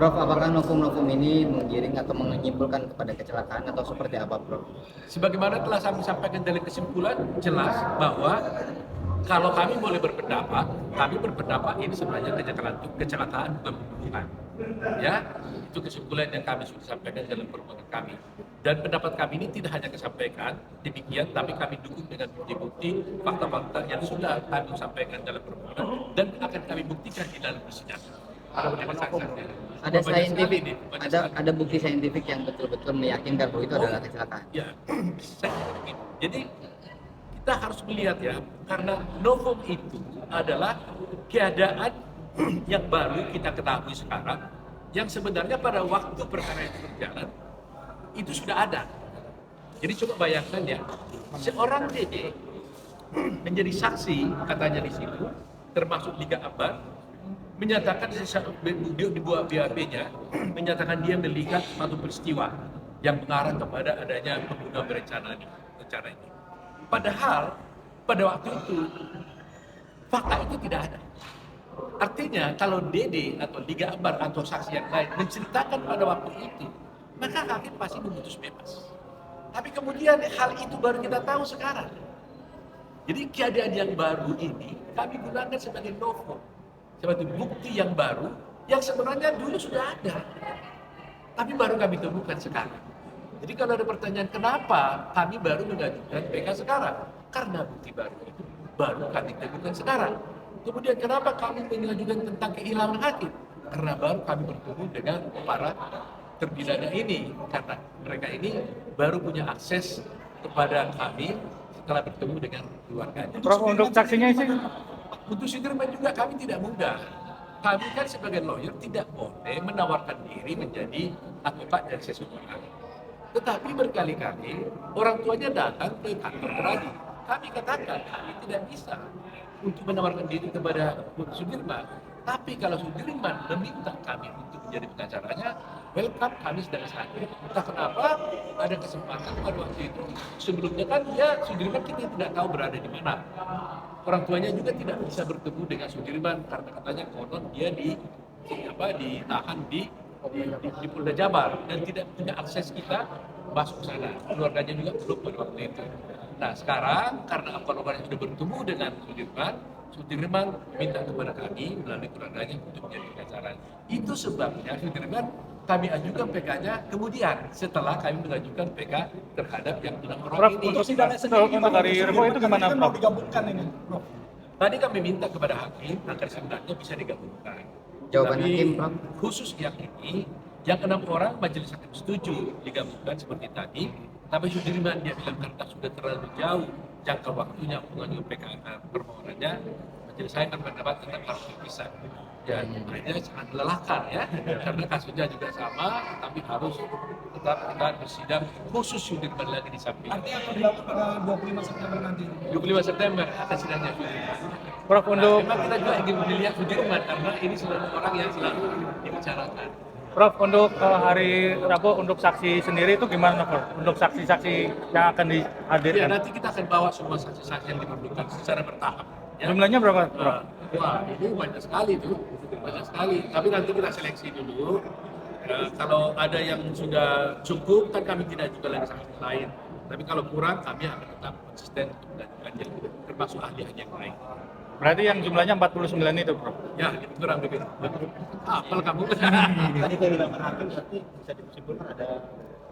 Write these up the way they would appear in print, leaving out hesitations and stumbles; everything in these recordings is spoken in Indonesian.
Prof, apakah novum-novum ini menggiring atau menyimpulkan kepada kecelakaan atau seperti apa, Prof? Sebagaimana telah kami sampaikan dalam kesimpulan, jelas bahwa kalau kami boleh berpendapat, kami berpendapat ini sebenarnya kecelakaan bukan pembunuhan. Ya, itu kesimpulan yang kami sudah sampaikan dalam permohonan kami. Dan pendapat kami ini tidak hanya disampaikan demikian, tapi kami dukung dengan bukti-bukti, fakta-fakta yang sudah kami sampaikan dalam permohonan dan akan kami buktikan di dalam persidangan. Ada saintifik, ada bukti saintifik yang betul-betul meyakinkan bahwa itu adalah kecelakaan. Ya, jadi kita harus melihat ya, karena novum itu adalah keadaan yang baru kita ketahui sekarang, yang sebenarnya pada waktu perkara itu berjalan itu sudah ada. Jadi coba bayangkan ya, seorang Dede menjadi saksi katanya di situ, termasuk Liga Akbar, menyatakan di buah BAP-nya menyatakan dia melihat satu peristiwa yang mengarah kepada adanya pembunuhan berencana ini. Padahal pada waktu itu fakta itu tidak ada. Artinya kalau Dede atau Liga Akbar atau saksi yang lain menceritakan pada waktu itu, maka hakim pasti memutus bebas. Tapi kemudian hal itu baru kita tahu sekarang. Jadi keadaan yang baru ini kami gunakan sebagai novum, sebagai bukti yang baru yang sebenarnya dulu sudah ada, tapi baru kami temukan sekarang. Jadi kalau ada pertanyaan kenapa kami baru mengajukan PK sekarang, karena bukti baru itu baru kami temukan sekarang. Kemudian kenapa kami mengajukan tentang kehilangan hakim, karena baru kami bertemu dengan para terpidana ini, karena mereka ini baru punya akses kepada kami setelah bertemu dengan keluarganya. Prof, untuk saksinya sih? Untuk Sudirman juga kami tidak mudah. Kami kan sebagai lawyer tidak boleh menawarkan diri menjadi advokat dari seseorang. Tetapi berkali-kali orang tuanya datang ke kantor Geradi. Kami katakan kami tidak bisa untuk menawarkan diri kepada Sudirman. Tapi kalau Sudirman meminta kami untuk menjadi pengacaranya, welcome, kami sedang hadir. Entah kenapa ada kesempatan pada waktu itu. Sebelumnya kan Sudirman kita tidak tahu berada di mana. Orang tuanya juga tidak bisa bertemu dengan Sudirman karena katanya konon dia ditahan di Polda Jabar dan tidak punya akses kita masuk ke sana. Keluarganya juga belum pada waktu itu. Nah sekarang karena apa-apa sudah bertemu dengan Sudirman minta kepada kami melalui keluarganya untuk menjadi pengacara. Itu sebabnya Sudirman kami ajukan PK-nya kemudian setelah kami mengajukan PK terhadap yang 6 orang ini. Untuk dari Rebo itu gimana, Prof? Digabungkan ini, Prof. Tadi kami minta kepada hakim agar sebenarnya bisa digabungkan. Jawaban Tapi hakim, Prof? khusus yang ini, yang 6 orang majelis hakim setuju digabungkan seperti tadi. Tapi Sudirman dia bilang karena sudah terlalu jauh jangka waktunya untuk mengajukan PK permohonannya, majelis hakim berpendapat tetap harus dipisah. Ya, akhirnya sangat melelahkan ya, karena kasusnya juga sama, tapi harus tetap kita bersidang khusus Sudirman lagi di samping. Artinya akan dilakukan pada 25 September nanti. 25 September akan sidangnya Sudirman. Prof, untuk Memang kita juga ingin melihat Sudirman karena ini selalu orang yang selalu dibicarakan. Prof, untuk hari Rabu untuk saksi sendiri itu gimana, Prof? Untuk saksi-saksi yang akan Ya, dihadirkan? nanti kita akan bawa semua saksi-saksi yang diperlukan secara bertahap. Ya. Jumlahnya berapa, Prof? Wah, ini banyak sekali tuh, banyak sekali. Tapi nanti kita seleksi dulu. Kalau ada yang sudah cukup, kan kami tidak juga lagi saksi lain. Tapi kalau kurang, kami akan tetap konsisten untuk mengajukan termasuk ahli-ahli yang lain. Berarti yang jumlahnya 49 itu, Prof? Ya, itu kurang lebih. Apel kamu. Tadi kehilangan hakim berarti bisa disimpulkan ada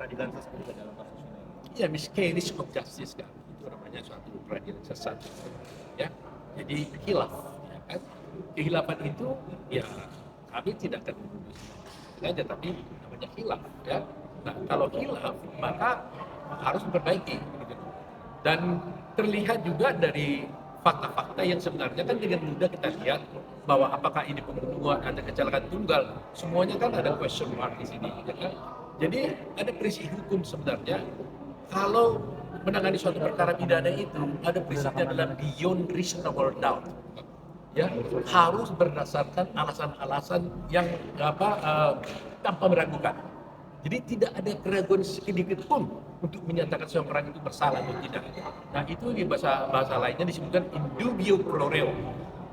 peradilan sesat juga dalam kasus ini. Ya, miscarriage of justice kan. Itu namanya suatu peradilan sesat. Ya, jadi khilaf. Ya kan? Khilafan itu, ya kami tidak akan menuduh sengaja, tapi namanya khilaf. Ya. Nah, kalau khilaf, maka harus diperbaiki. Gitu. Dan terlihat juga dari fakta-fakta yang sebenarnya kan dengan mudah kita lihat bahwa apakah ini pembunuhan, ada kecelakaan tunggal, semuanya kan ada question mark di sini, ya kan? Jadi ada prinsip hukum sebenarnya kalau menangani suatu perkara pidana itu ada prinsipnya adalah beyond reasonable doubt, ya harus berdasarkan alasan-alasan yang tanpa meragukan. Jadi tidak ada keraguan sedikit pun untuk menyatakan seorang itu bersalah atau tidak. Nah itu di bahasa lainnya disebutkan in dubio pro reo.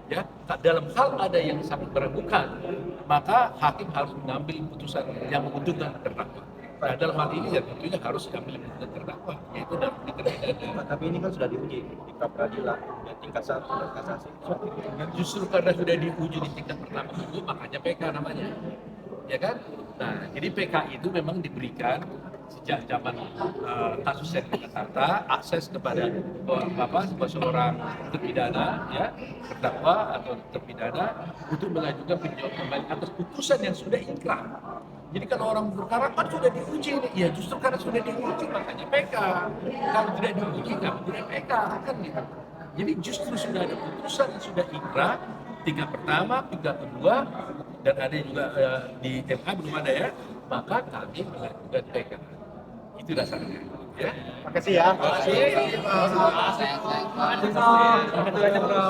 ya dalam hal ada yang sangat meragukan, maka hakim harus mengambil putusan yang menguntungkan terdakwa. Nah, dalam hal ini ya tentunya harus diambil menguntungkan terdakwa, yaitu dalam pidana. Tapi ini kan sudah diuji di pra peradilan, ya, tingkat 1 dan kasasi. Justru karena sudah diuji di tingkat pertama itu, makanya PK namanya, ya kan? Nah, jadi PK itu memang diberikan sejak zaman kasus yang di Jakarta, akses kepada seorang terpidana, ya, terdakwa atau terpidana untuk mengajukan peninjauan kembali atas putusan yang sudah inkrah. Jadi kalau orang berkara kan sudah diuji nih, ya justru karena sudah diuji makanya PK. Kalau tidak diuji nggak boleh PK, kan gitu. Jadi justru sudah ada putusan yang sudah inkrah, tingkat pertama, tingkat kedua, dan ada juga di MA belum ada ya, maka kami mengajukan PK. Itu dasarnya. Ya. Makasih ya. Saya- Terima kasih banyak, Bro.